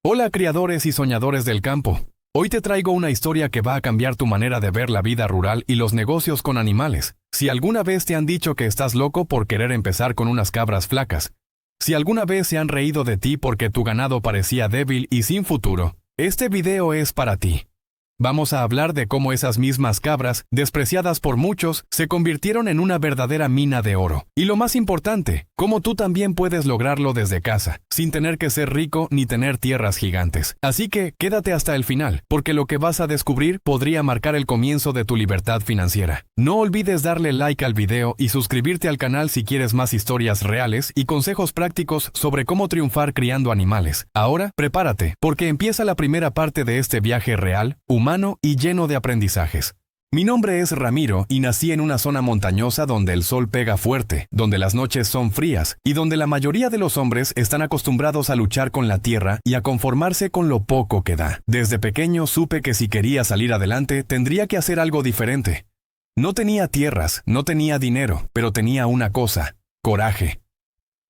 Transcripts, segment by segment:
Hola criadores y soñadores del campo. Hoy te traigo una historia que va a cambiar tu manera de ver la vida rural y los negocios con animales. Si alguna vez te han dicho que estás loco por querer empezar con unas cabras flacas, si alguna vez se han reído de ti porque tu ganado parecía débil y sin futuro, este video es para ti. Vamos a hablar de cómo esas mismas cabras, despreciadas por muchos, se convirtieron en una verdadera mina de oro. Y lo más importante, cómo tú también puedes lograrlo desde casa, sin tener que ser rico ni tener tierras gigantes. Así que quédate hasta el final, porque lo que vas a descubrir podría marcar el comienzo de tu libertad financiera. No olvides darle like al video y suscribirte al canal si quieres más historias reales y consejos prácticos sobre cómo triunfar criando animales. Ahora, prepárate, porque empieza la primera parte de este viaje real, humano y lleno de aprendizajes. Mi nombre es Ramiro y nací en una zona montañosa donde el sol pega fuerte, donde las noches son frías y donde la mayoría de los hombres están acostumbrados a luchar con la tierra y a conformarse con lo poco que da. Desde pequeño supe que si quería salir adelante tendría que hacer algo diferente. No tenía tierras, no tenía dinero, pero tenía una cosa: coraje.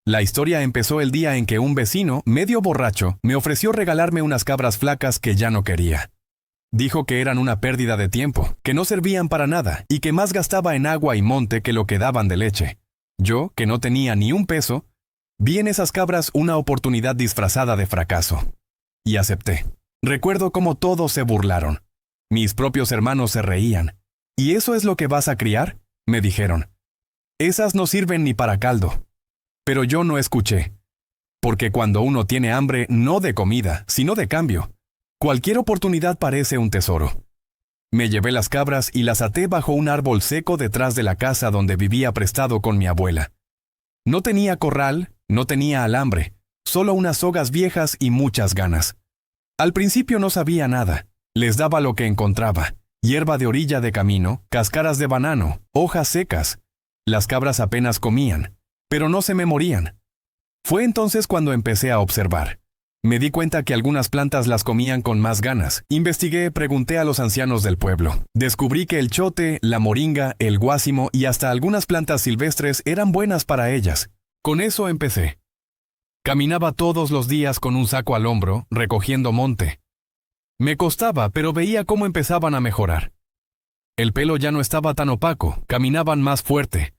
La historia empezó el día en que un vecino, medio borracho, me ofreció regalarme unas cabras flacas que ya no quería. Dijo que eran una pérdida de tiempo, que no servían para nada y que más gastaba en agua y monte que lo que daban de leche. Yo, que no tenía ni un peso, vi en esas cabras una oportunidad disfrazada de fracaso. Y acepté. Recuerdo cómo todos se burlaron. Mis propios hermanos se reían. ¿Y eso es lo que vas a criar?, me dijeron. Esas no sirven ni para caldo. Pero yo no escuché. Porque cuando uno tiene hambre, no de comida, sino de cambio, cualquier oportunidad parece un tesoro. Me llevé las cabras y las até bajo un árbol seco detrás de la casa donde vivía prestado con mi abuela. No tenía corral, no tenía alambre, solo unas sogas viejas y muchas ganas. Al principio no sabía nada, les daba lo que encontraba: hierba de orilla de camino, cáscaras de banano, hojas secas. Las cabras apenas comían, pero no se me morían. Fue entonces cuando empecé a observar. Me di cuenta que algunas plantas las comían con más ganas. Investigué, pregunté a los ancianos del pueblo. Descubrí que el chote, la moringa, el guásimo y hasta algunas plantas silvestres eran buenas para ellas. Con eso empecé. Caminaba todos los días con un saco al hombro, recogiendo monte. Me costaba, pero veía cómo empezaban a mejorar. El pelo ya no estaba tan opaco, caminaban más fuerte.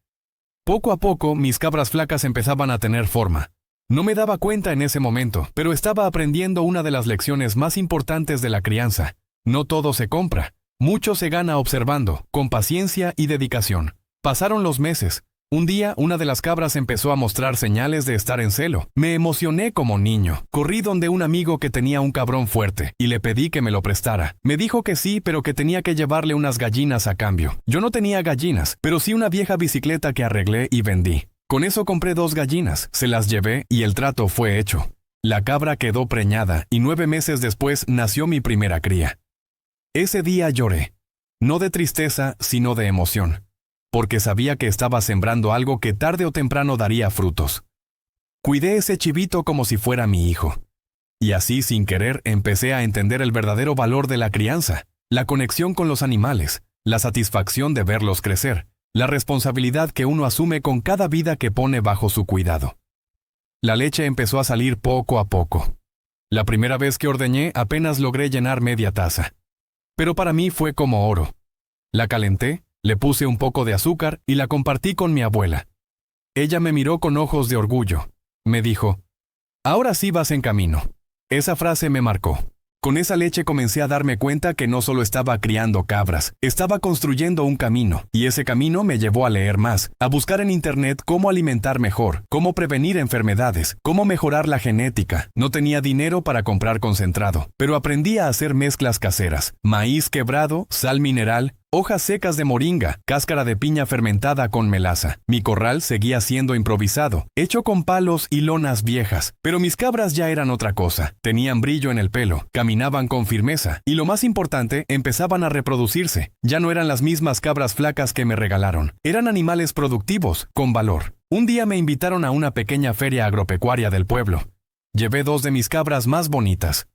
Poco a poco, mis cabras flacas empezaban a tener forma. No me daba cuenta en ese momento, pero estaba aprendiendo una de las lecciones más importantes de la crianza. No todo se compra, mucho se gana observando, con paciencia y dedicación. Pasaron los meses. Un día, una de las cabras empezó a mostrar señales de estar en celo. Me emocioné como niño. Corrí donde un amigo que tenía un cabrón fuerte y le pedí que me lo prestara. Me dijo que sí, pero que tenía que llevarle unas gallinas a cambio. Yo no tenía gallinas, pero sí una vieja bicicleta que arreglé y vendí. Con eso compré 2 gallinas, se las llevé y el trato fue hecho. La cabra quedó preñada y 9 meses después nació mi primera cría. Ese día lloré, no de tristeza, sino de emoción, porque sabía que estaba sembrando algo que tarde o temprano daría frutos. Cuidé ese chivito como si fuera mi hijo. Y así, sin querer, empecé a entender el verdadero valor de la crianza, la conexión con los animales, la satisfacción de verlos crecer, la responsabilidad que uno asume con cada vida que pone bajo su cuidado. La leche empezó a salir poco a poco. La primera vez que ordeñé apenas logré llenar media taza. Pero para mí fue como oro. La calenté, le puse un poco de azúcar y la compartí con mi abuela. Ella me miró con ojos de orgullo. Me dijo: «Ahora sí vas en camino». Esa frase me marcó. Con esa leche comencé a darme cuenta que no solo estaba criando cabras, estaba construyendo un camino, y ese camino me llevó a leer más, a buscar en internet cómo alimentar mejor, cómo prevenir enfermedades, cómo mejorar la genética. No tenía dinero para comprar concentrado, pero aprendí a hacer mezclas caseras: maíz quebrado, sal mineral, hojas secas de moringa, cáscara de piña fermentada con melaza. Mi corral seguía siendo improvisado, hecho con palos y lonas viejas, pero mis cabras ya eran otra cosa. Tenían brillo en el pelo, caminaban con firmeza, y lo más importante, empezaban a reproducirse. Ya no eran las mismas cabras flacas que me regalaron. Eran animales productivos, con valor. Un día me invitaron a una pequeña feria agropecuaria del pueblo. Llevé 2 de mis cabras más bonitas.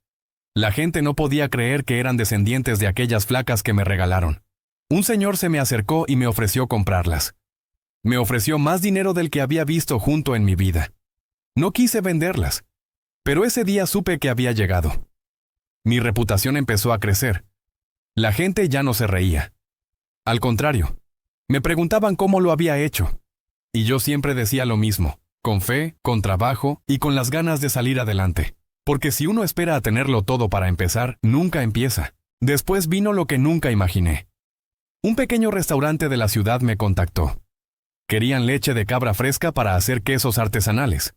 La gente no podía creer que eran descendientes de aquellas flacas que me regalaron. Un señor se me acercó y me ofreció comprarlas. Me ofreció más dinero del que había visto junto en mi vida. No quise venderlas. Pero ese día supe que había llegado. Mi reputación empezó a crecer. La gente ya no se reía. Al contrario, me preguntaban cómo lo había hecho. Y yo siempre decía lo mismo, con fe, con trabajo y con las ganas de salir adelante. Porque si uno espera a tenerlo todo para empezar, nunca empieza. Después vino lo que nunca imaginé. Un pequeño restaurante de la ciudad me contactó. Querían leche de cabra fresca para hacer quesos artesanales.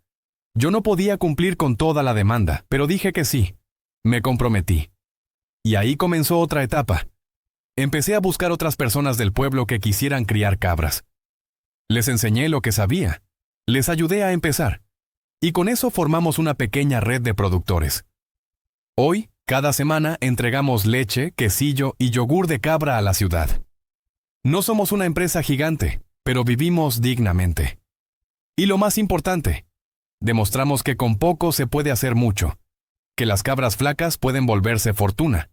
Yo no podía cumplir con toda la demanda, pero dije que sí. Me comprometí. Y ahí comenzó otra etapa. Empecé a buscar otras personas del pueblo que quisieran criar cabras. Les enseñé lo que sabía. Les ayudé a empezar. Y con eso formamos una pequeña red de productores. Hoy, cada semana entregamos leche, quesillo y yogur de cabra a la ciudad. No somos una empresa gigante, pero vivimos dignamente. Y lo más importante, demostramos que con poco se puede hacer mucho, que las cabras flacas pueden volverse fortuna,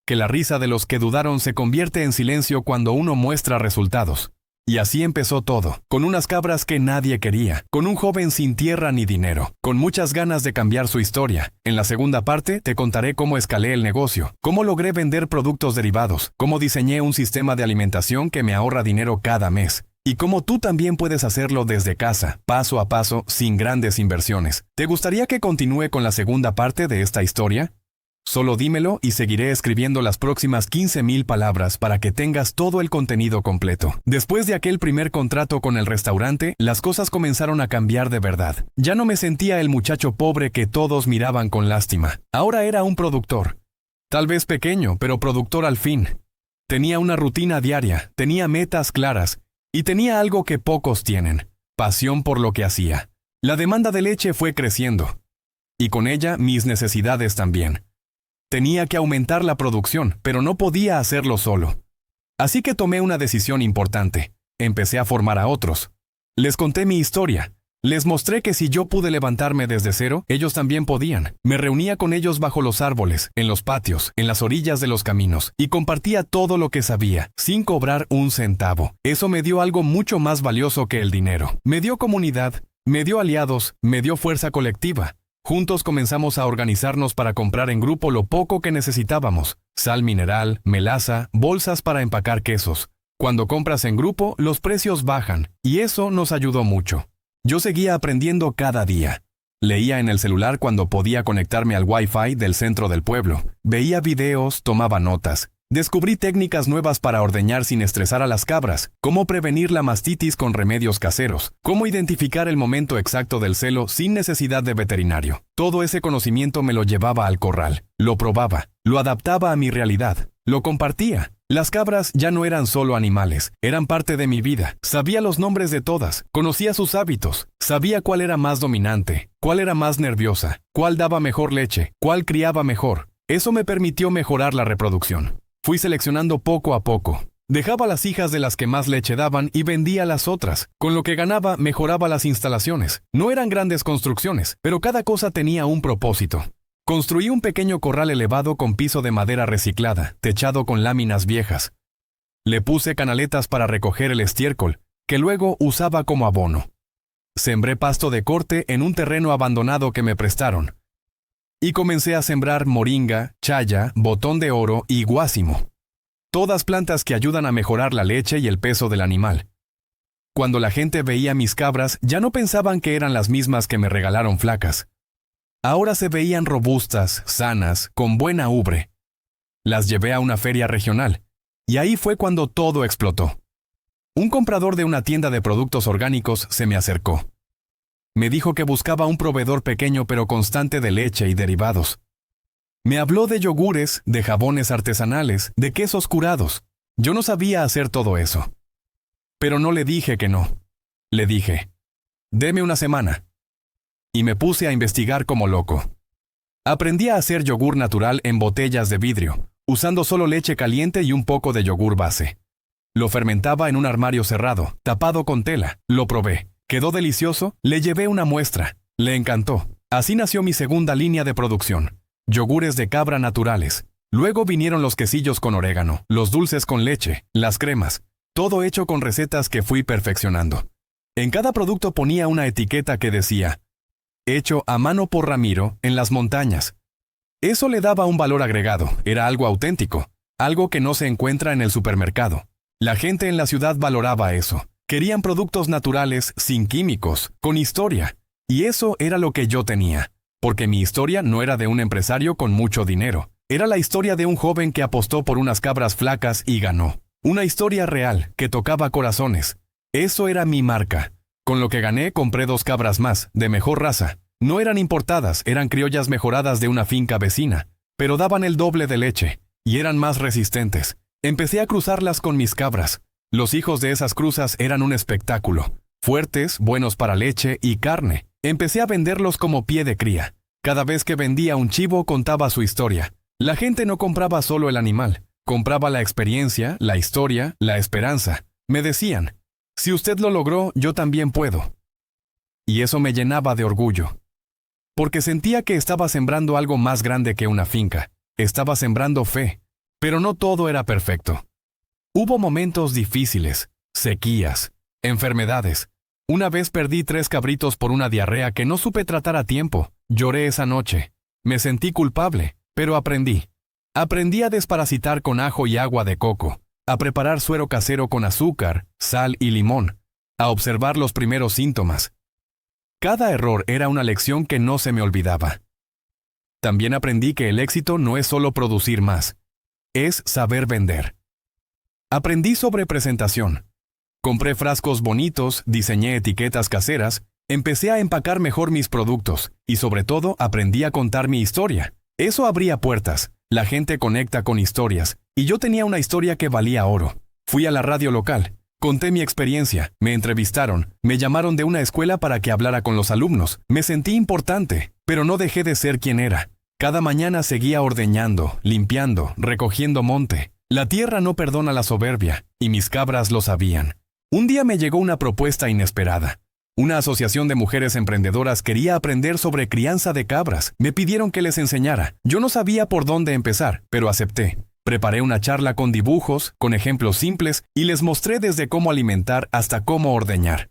que la risa de los que dudaron se convierte en silencio cuando uno muestra resultados. Y así empezó todo, con unas cabras que nadie quería, con un joven sin tierra ni dinero, con muchas ganas de cambiar su historia. En la segunda parte te contaré cómo escalé el negocio, cómo logré vender productos derivados, cómo diseñé un sistema de alimentación que me ahorra dinero cada mes, y cómo tú también puedes hacerlo desde casa, paso a paso, sin grandes inversiones. ¿Te gustaría que continúe con la segunda parte de esta historia? Solo dímelo y seguiré escribiendo las próximas 15,000 palabras para que tengas todo el contenido completo. Después de aquel primer contrato con el restaurante, las cosas comenzaron a cambiar de verdad. Ya no me sentía el muchacho pobre que todos miraban con lástima. Ahora era un productor. Tal vez pequeño, pero productor al fin. Tenía una rutina diaria, tenía metas claras y tenía algo que pocos tienen: pasión por lo que hacía. La demanda de leche fue creciendo y con ella mis necesidades también. Tenía que aumentar la producción, pero no podía hacerlo solo. Así que tomé una decisión importante. Empecé a formar a otros. Les conté mi historia. Les mostré que si yo pude levantarme desde cero, ellos también podían. Me reunía con ellos bajo los árboles, en los patios, en las orillas de los caminos, y compartía todo lo que sabía, sin cobrar un centavo. Eso me dio algo mucho más valioso que el dinero. Me dio comunidad, me dio aliados, me dio fuerza colectiva. Juntos comenzamos a organizarnos para comprar en grupo lo poco que necesitábamos: sal mineral, melaza, bolsas para empacar quesos. Cuando compras en grupo, los precios bajan, y eso nos ayudó mucho. Yo seguía aprendiendo cada día. Leía en el celular cuando podía conectarme al Wi-Fi del centro del pueblo. Veía videos, tomaba notas. Descubrí técnicas nuevas para ordeñar sin estresar a las cabras, cómo prevenir la mastitis con remedios caseros, cómo identificar el momento exacto del celo sin necesidad de veterinario. Todo ese conocimiento me lo llevaba al corral, lo probaba, lo adaptaba a mi realidad, lo compartía. Las cabras ya no eran solo animales, eran parte de mi vida. Sabía los nombres de todas, conocía sus hábitos, sabía cuál era más dominante, cuál era más nerviosa, cuál daba mejor leche, cuál criaba mejor. Eso me permitió mejorar la reproducción. Fui seleccionando poco a poco. Dejaba las hijas de las que más leche daban y vendía las otras. Con lo que ganaba, mejoraba las instalaciones. No eran grandes construcciones, pero cada cosa tenía un propósito. Construí un pequeño corral elevado con piso de madera reciclada, techado con láminas viejas. Le puse canaletas para recoger el estiércol, que luego usaba como abono. Sembré pasto de corte en un terreno abandonado que me prestaron. Y comencé a sembrar moringa, chaya, botón de oro y guásimo. Todas plantas que ayudan a mejorar la leche y el peso del animal. Cuando la gente veía mis cabras, ya no pensaban que eran las mismas que me regalaron flacas. Ahora se veían robustas, sanas, con buena ubre. Las llevé a una feria regional, y ahí fue cuando todo explotó. Un comprador de una tienda de productos orgánicos se me acercó. Me dijo que buscaba un proveedor pequeño pero constante de leche y derivados. Me habló de yogures, de jabones artesanales, de quesos curados. Yo no sabía hacer todo eso. Pero no le dije que no. Le dije, deme una semana. Y me puse a investigar como loco. Aprendí a hacer yogur natural en botellas de vidrio, usando solo leche caliente y un poco de yogur base. Lo fermentaba en un armario cerrado, tapado con tela. Lo probé. ¿Quedó delicioso? Le llevé una muestra. Le encantó. Así nació mi segunda línea de producción. Yogures de cabra naturales. Luego vinieron los quesillos con orégano, los dulces con leche, las cremas. Todo hecho con recetas que fui perfeccionando. En cada producto ponía una etiqueta que decía: hecho a mano por Ramiro en las montañas. Eso le daba un valor agregado, era algo auténtico, algo que no se encuentra en el supermercado. La gente en la ciudad valoraba eso. Querían productos naturales, sin químicos, con historia. Y eso era lo que yo tenía, porque mi historia no era de un empresario con mucho dinero. Era la historia de un joven que apostó por unas cabras flacas y ganó. Una historia real, que tocaba corazones. Eso era mi marca. Con lo que gané compré 2 cabras más, de mejor raza. No eran importadas, eran criollas mejoradas de una finca vecina, pero daban el doble de leche, y eran más resistentes. Empecé a cruzarlas con mis cabras. Los hijos de esas cruzas eran un espectáculo. Fuertes, buenos para leche y carne. Empecé a venderlos como pie de cría. Cada vez que vendía un chivo contaba su historia. La gente no compraba solo el animal, compraba la experiencia, la historia, la esperanza. Me decían, si usted lo logró, yo también puedo. Y eso me llenaba de orgullo. Porque sentía que estaba sembrando algo más grande que una finca. Estaba sembrando fe. Pero no todo era perfecto. Hubo momentos difíciles, sequías, enfermedades. Una vez perdí 3 cabritos por una diarrea que no supe tratar a tiempo. Lloré esa noche. Me sentí culpable, pero aprendí. Aprendí a desparasitar con ajo y agua de coco, a preparar suero casero con azúcar, sal y limón, a observar los primeros síntomas. Cada error era una lección que no se me olvidaba. También aprendí que el éxito no es solo producir más, es saber vender. Aprendí sobre presentación. Compré frascos bonitos, diseñé etiquetas caseras, empecé a empacar mejor mis productos y sobre todo aprendí a contar mi historia. Eso abría puertas. La gente conecta con historias y yo tenía una historia que valía oro. Fui a la radio local. Conté mi experiencia, me entrevistaron, me llamaron de una escuela para que hablara con los alumnos. Me sentí importante, pero no dejé de ser quien era. Cada mañana seguía ordeñando, limpiando, recogiendo monte. La tierra no perdona la soberbia, y mis cabras lo sabían. Un día me llegó una propuesta inesperada. Una asociación de mujeres emprendedoras quería aprender sobre crianza de cabras. Me pidieron que les enseñara. Yo no sabía por dónde empezar, pero acepté. Preparé una charla con dibujos, con ejemplos simples, y les mostré desde cómo alimentar hasta cómo ordeñar.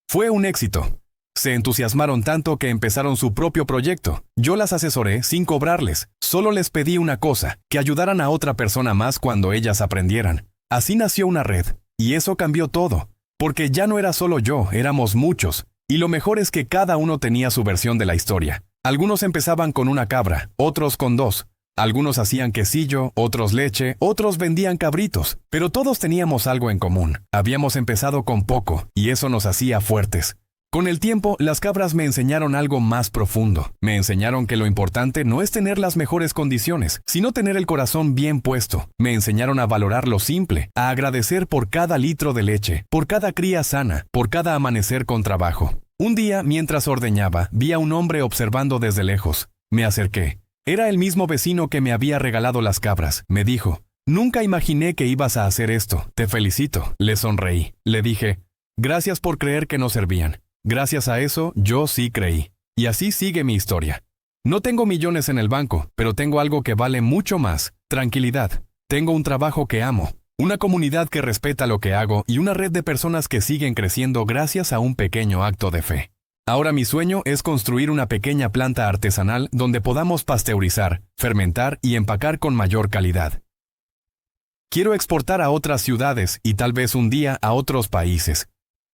Fue un éxito. Se entusiasmaron tanto que empezaron su propio proyecto. Yo las asesoré sin cobrarles. Solo les pedí una cosa, que ayudaran a otra persona más cuando ellas aprendieran. Así nació una red. Y eso cambió todo. Porque ya no era solo yo, éramos muchos. Y lo mejor es que cada uno tenía su versión de la historia. Algunos empezaban con una cabra, otros con 2. Algunos hacían quesillo, otros leche, otros vendían cabritos. Pero todos teníamos algo en común. Habíamos empezado con poco, y eso nos hacía fuertes. Con el tiempo, las cabras me enseñaron algo más profundo. Me enseñaron que lo importante no es tener las mejores condiciones, sino tener el corazón bien puesto. Me enseñaron a valorar lo simple, a agradecer por cada litro de leche, por cada cría sana, por cada amanecer con trabajo. Un día, mientras ordeñaba, vi a un hombre observando desde lejos. Me acerqué. Era el mismo vecino que me había regalado las cabras. Me dijo, «Nunca imaginé que ibas a hacer esto. Te felicito». Le sonreí. Le dije, «Gracias por creer que no servían». Gracias a eso, yo sí creí. Y así sigue mi historia. No tengo millones en el banco, pero tengo algo que vale mucho más: tranquilidad. Tengo un trabajo que amo, una comunidad que respeta lo que hago y una red de personas que siguen creciendo gracias a un pequeño acto de fe. Ahora mi sueño es construir una pequeña planta artesanal donde podamos pasteurizar, fermentar y empacar con mayor calidad. Quiero exportar a otras ciudades y tal vez un día a otros países.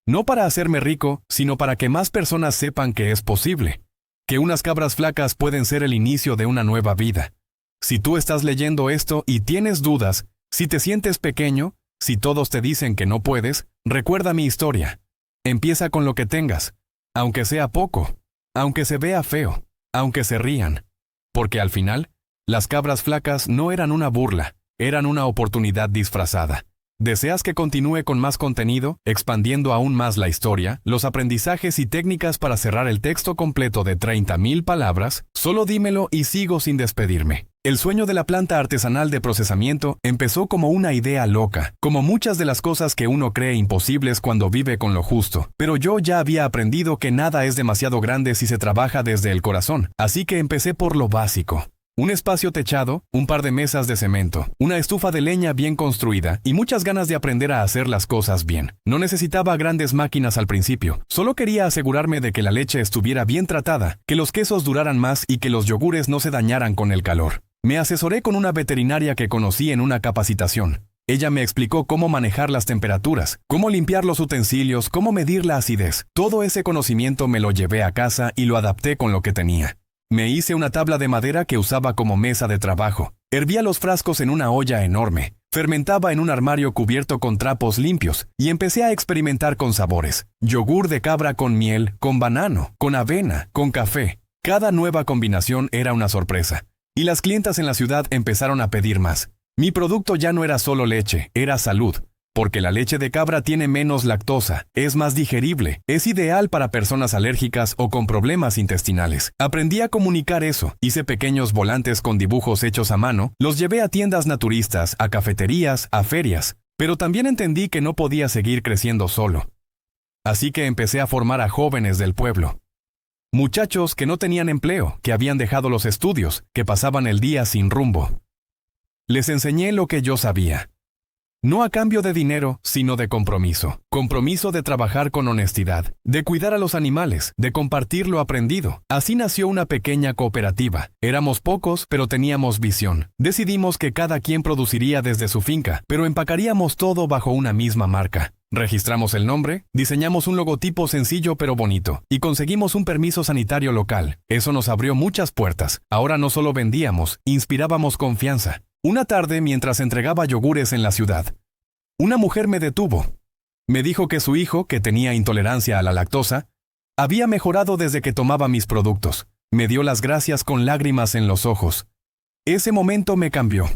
No para hacerme rico, sino para que más personas sepan que es posible, que unas cabras flacas pueden ser el inicio de una nueva vida. Si tú estás leyendo esto y tienes dudas, si te sientes pequeño, si todos te dicen que no puedes, recuerda mi historia. Empieza con lo que tengas, aunque sea poco, aunque se vea feo, aunque se rían. Porque al final, las cabras flacas no eran una burla, eran una oportunidad disfrazada. ¿Deseas que continúe con más contenido, expandiendo aún más la historia, los aprendizajes y técnicas para cerrar el texto completo de 30,000 palabras? Solo dímelo y sigo sin despedirme. El sueño de la planta artesanal de procesamiento empezó como una idea loca, como muchas de las cosas que uno cree imposibles cuando vive con lo justo. Pero yo ya había aprendido que nada es demasiado grande si se trabaja desde el corazón, así que empecé por lo básico. Un espacio techado, un par de mesas de cemento, una estufa de leña bien construida y muchas ganas de aprender a hacer las cosas bien. No necesitaba grandes máquinas al principio, solo quería asegurarme de que la leche estuviera bien tratada, que los quesos duraran más y que los yogures no se dañaran con el calor. Me asesoré con una veterinaria que conocí en una capacitación. Ella me explicó cómo manejar las temperaturas, cómo limpiar los utensilios, cómo medir la acidez. Todo ese conocimiento me lo llevé a casa y lo adapté con lo que tenía. Me hice una tabla de madera que usaba como mesa de trabajo. Hervía los frascos en una olla enorme. Fermentaba en un armario cubierto con trapos limpios y empecé a experimentar con sabores. Yogur de cabra con miel, con banano, con avena, con café. Cada nueva combinación era una sorpresa. Y las clientas en la ciudad empezaron a pedir más. Mi producto ya no era solo leche, era salud. Porque la leche de cabra tiene menos lactosa, es más digerible, es ideal para personas alérgicas o con problemas intestinales. Aprendí a comunicar eso, hice pequeños volantes con dibujos hechos a mano, los llevé a tiendas naturistas, a cafeterías, a ferias, pero también entendí que no podía seguir creciendo solo. Así que empecé a formar a jóvenes del pueblo. Muchachos que no tenían empleo, que habían dejado los estudios, que pasaban el día sin rumbo. Les enseñé lo que yo sabía. No a cambio de dinero, sino de compromiso. Compromiso de trabajar con honestidad, de cuidar a los animales, de compartir lo aprendido. Así nació una pequeña cooperativa. Éramos pocos, pero teníamos visión. Decidimos que cada quien produciría desde su finca, pero empacaríamos todo bajo una misma marca. Registramos el nombre, diseñamos un logotipo sencillo pero bonito, y conseguimos un permiso sanitario local. Eso nos abrió muchas puertas. Ahora no solo vendíamos, inspirábamos confianza. Una tarde, mientras entregaba yogures en la ciudad, una mujer me detuvo. Me dijo que su hijo, que tenía intolerancia a la lactosa, había mejorado desde que tomaba mis productos. Me dio las gracias con lágrimas en los ojos. Ese momento me cambió.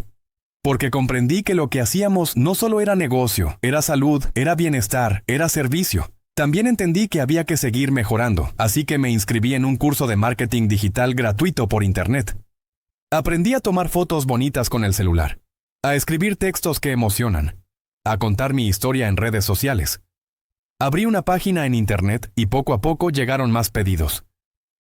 Porque comprendí que lo que hacíamos no solo era negocio, era salud, era bienestar, era servicio. También entendí que había que seguir mejorando, así que me inscribí en un curso de marketing digital gratuito por internet. Aprendí a tomar fotos bonitas con el celular, a escribir textos que emocionan, a contar mi historia en redes sociales. Abrí una página en internet y poco a poco llegaron más pedidos,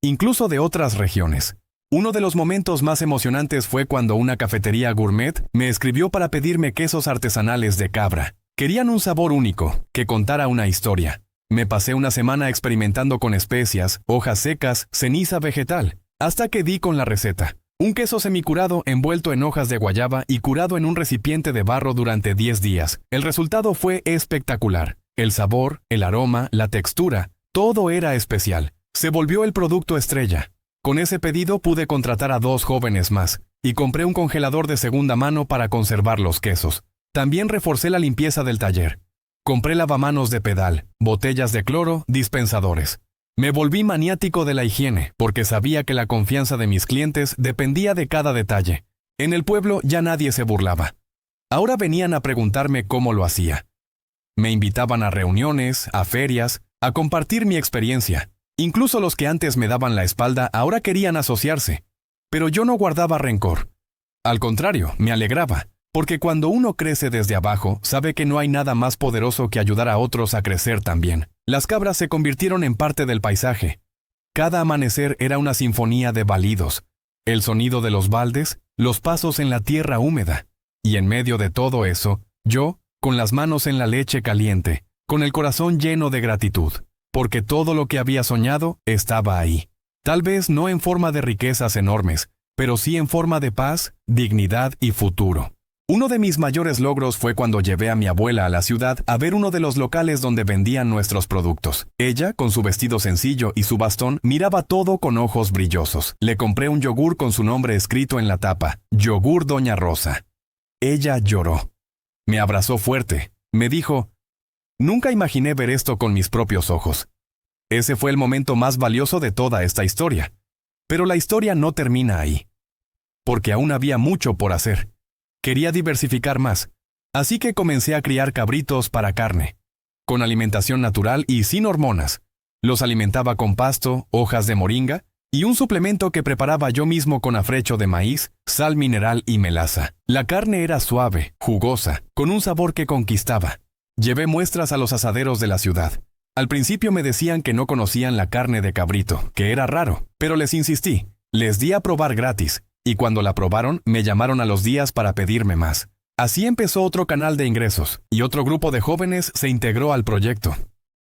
incluso de otras regiones. Uno de los momentos más emocionantes fue cuando una cafetería gourmet me escribió para pedirme quesos artesanales de cabra. Querían un sabor único, que contara una historia. Me pasé una semana experimentando con especias, hojas secas, ceniza vegetal, hasta que di con la receta. Un queso semicurado envuelto en hojas de guayaba y curado en un recipiente de barro durante 10 días. El resultado fue espectacular. El sabor, el aroma, la textura, todo era especial. Se volvió el producto estrella. Con ese pedido pude contratar a 2 jóvenes más y compré un congelador de segunda mano para conservar los quesos. También reforcé la limpieza del taller. Compré lavamanos de pedal, botellas de cloro, dispensadores. Me volví maniático de la higiene, porque sabía que la confianza de mis clientes dependía de cada detalle. En el pueblo ya nadie se burlaba. Ahora venían a preguntarme cómo lo hacía. Me invitaban a reuniones, a ferias, a compartir mi experiencia. Incluso los que antes me daban la espalda ahora querían asociarse. Pero yo no guardaba rencor. Al contrario, me alegraba, porque cuando uno crece desde abajo, sabe que no hay nada más poderoso que ayudar a otros a crecer también. Las cabras se convirtieron en parte del paisaje. Cada amanecer era una sinfonía de balidos, el sonido de los baldes, los pasos en la tierra húmeda. Y en medio de todo eso, yo, con las manos en la leche caliente, con el corazón lleno de gratitud, porque todo lo que había soñado estaba ahí. Tal vez no en forma de riquezas enormes, pero sí en forma de paz, dignidad y futuro. Uno de mis mayores logros fue cuando llevé a mi abuela a la ciudad a ver uno de los locales donde vendían nuestros productos. Ella, con su vestido sencillo y su bastón, miraba todo con ojos brillosos. Le compré un yogur con su nombre escrito en la tapa, Yogur Doña Rosa. Ella lloró. Me abrazó fuerte. Me dijo, nunca imaginé ver esto con mis propios ojos. Ese fue el momento más valioso de toda esta historia. Pero la historia no termina ahí. Porque aún había mucho por hacer. Quería diversificar más, así que comencé a criar cabritos para carne, con alimentación natural y sin hormonas. Los alimentaba con pasto, hojas de moringa y un suplemento que preparaba yo mismo con afrecho de maíz, sal mineral y melaza. La carne era suave, jugosa, con un sabor que conquistaba. Llevé muestras a los asaderos de la ciudad. Al principio me decían que no conocían la carne de cabrito, que era raro, pero les insistí. Les di a probar gratis. y cuando la probaron, me llamaron a los días para pedirme más. Así empezó otro canal de ingresos, y otro grupo de jóvenes se integró al proyecto.